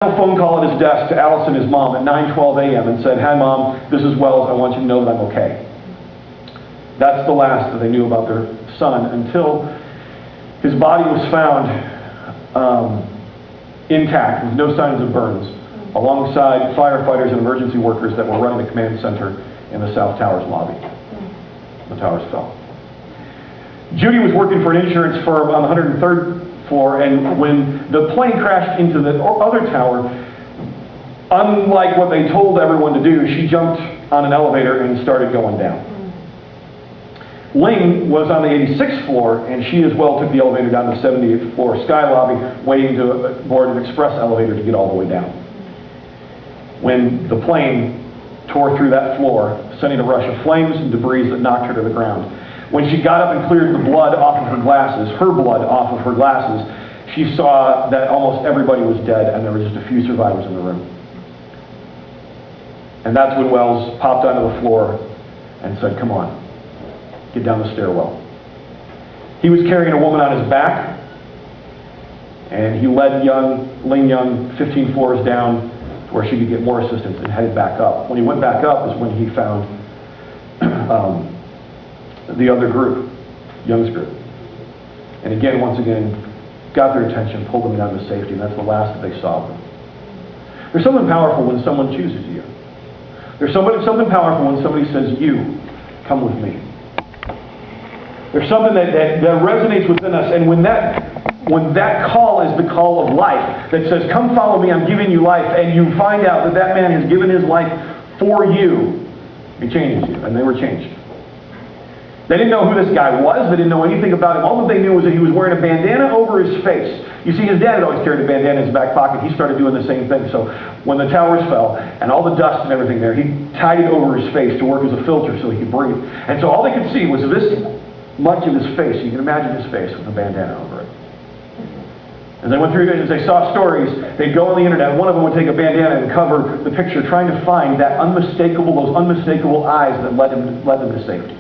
A phone call at his desk to Allison, his mom, at 9:12 a.m. and said, "Hi, Mom, this is Wells. I want you to know that I'm okay." That's the last that they knew about their son until his body was found intact with no signs of burns, alongside firefighters and emergency workers that were running the command center in the South Towers lobby. The towers fell. Judy was working for an insurance firm on the 103rd floor, and when the plane crashed into the other tower, unlike what they told everyone to do, she jumped on an elevator and started going down. Ling was on the 86th floor, and she as well took the elevator down to the 78th floor sky lobby, waiting to board an express elevator to get all the way down. When the plane tore through that floor, sending a rush of flames and debris that knocked her to the ground. When she got up and cleared the blood off of her glasses, her blood off of her glasses, she saw that almost everybody was dead and there were just a few survivors in the room. And that's when Wells popped onto the floor and said, "Come on, get down the stairwell." He was carrying a woman on his back, and he led Ling Young 15 floors down to where she could get more assistance and headed back up. When he went back up is when he found the other group, Young's group. And again, once again, got their attention, pulled them down to safety, and that's the last that they saw of them. There's something powerful when someone chooses you. There's something powerful when somebody says, "You, come with me." There's something that resonates within us, and when that call is the call of life, that says, "Come follow me, I'm giving you life," and you find out that that man has given his life for you, it changes you, and they were changed. They didn't know who this guy was. They didn't know anything about him. All that they knew was that he was wearing a bandana over his face. You see, his dad had always carried a bandana in his back pocket. He started doing the same thing. So when the towers fell and all the dust and everything there, he tied it over his face to work as a filter so he could breathe. And so all they could see was this much of his face. You can imagine his face with a bandana over it. As they went through, as they saw stories, they'd go on the internet. One of them would take a bandana and cover the picture, trying to find that those unmistakable eyes that led them to safety.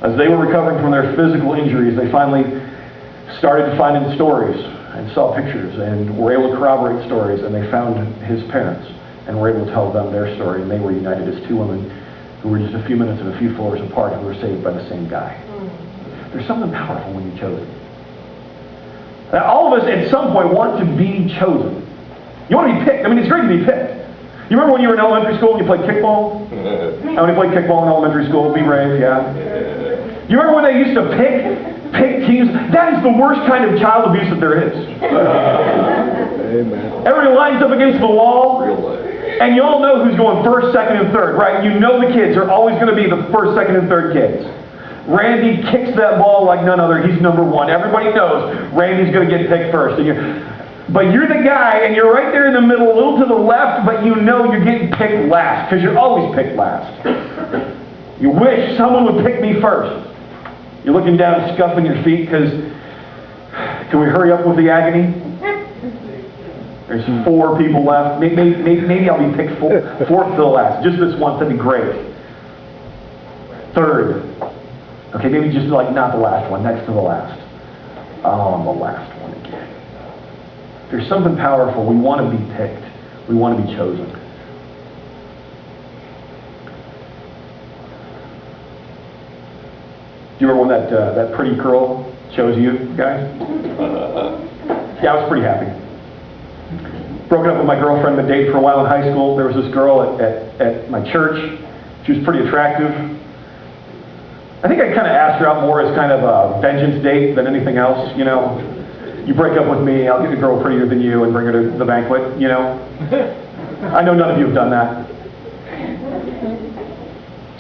As they were recovering from their physical injuries, they finally started finding stories and saw pictures and were able to corroborate stories, and they found his parents and were able to tell them their story, and they were united as two women who were just a few minutes and a few floors apart who were saved by the same guy. There's something powerful when you're chosen. Now, all of us at some point want to be chosen. You want to be picked. I mean, it's great to be picked. You remember when you were in elementary school and you played kickball? How many played kickball in elementary school? Be brave, yeah. You remember when they used to pick teams? That is the worst kind of child abuse that there is. Amen. Everybody lines up against the wall, and you all know who's going first, second, and third, right? You know the kids are always going to be the first, second, and third kids. Randy kicks that ball like none other. He's number one. Everybody knows Randy's going to get picked first. But you're the guy, and you're right there in the middle, a little to the left, but you know you're getting picked last, because you're always picked last. You wish someone would pick me first. You're looking down, scuffing your feet, because can we hurry up with the agony? There's 4 people left. Maybe I'll be picked fourth to the last. Just this once, that'd be great. Third. Okay, maybe just like not the last one, next to the last. Oh, I'm the last one again. There's something powerful. We want to be picked. We want to be chosen. Do you remember when that pretty girl chose you guys? Yeah, I was pretty happy. Broken up with my girlfriend, but dated for a while in high school. There was this girl at my church. She was pretty attractive. I think I kind of asked her out more as kind of a vengeance date than anything else, you know. You break up with me, I'll get a girl prettier than you and bring her to the banquet, you know. I know none of you have done that.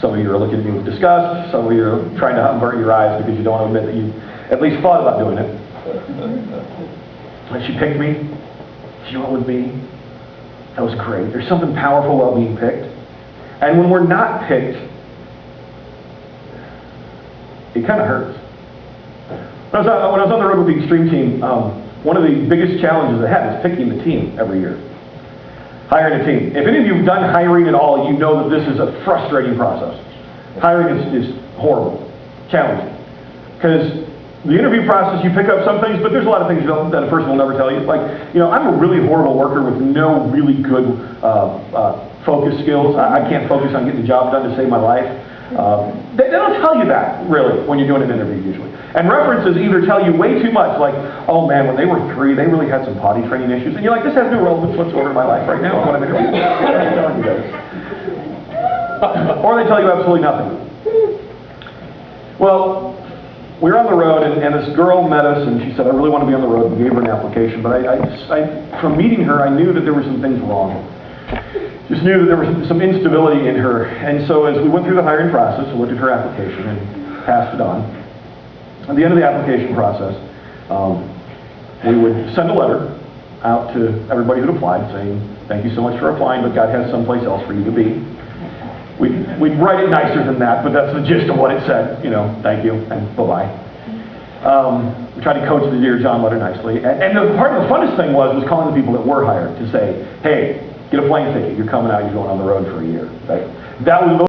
Some of you are looking at me with disgust. Some of you are trying to avert your eyes because you don't want to admit that you at least thought about doing it. And she picked me. She went with me. That was great. There's something powerful about being picked. And when we're not picked, it kind of hurts. When I was on the road with the Extreme team, one of the biggest challenges I had was picking the team every year. Hiring a team. If any of you have done hiring at all, you know that this is a frustrating process. Hiring is horrible, challenging. Because The interview process, you pick up some things, but there's a lot of things that a person will never tell you. Like, I'm a really horrible worker with no really good focus skills. I can't focus on getting the job done to save my life. They don't tell you that, really, when you're doing an interview usually. And references either tell you way too much, like, oh man, when they were 3, they really had some potty training issues. And you're like, this has no relevance whatsoever to my life right now. What I'm interviewing. I'm telling you guys. Or they tell you absolutely nothing. Well, we were on the road, and this girl met us, and she said, I really want to be on the road. We gave her an application, but from meeting her, I knew that there were some things wrong. Just knew that there was some instability in her. And so as we went through the hiring process, we looked at her application and passed it on. At the end of the application process, we would send a letter out to everybody who'd applied saying, thank you so much for applying, but God has someplace else for you to be. We'd write it nicer than that, but that's the gist of what it said. Thank you, and bye-bye. We tried to coach the Dear John letter nicely. And the funnest thing was calling the people that were hired to say, hey, get a plane ticket. You're coming out, you're going on the road for a year. That was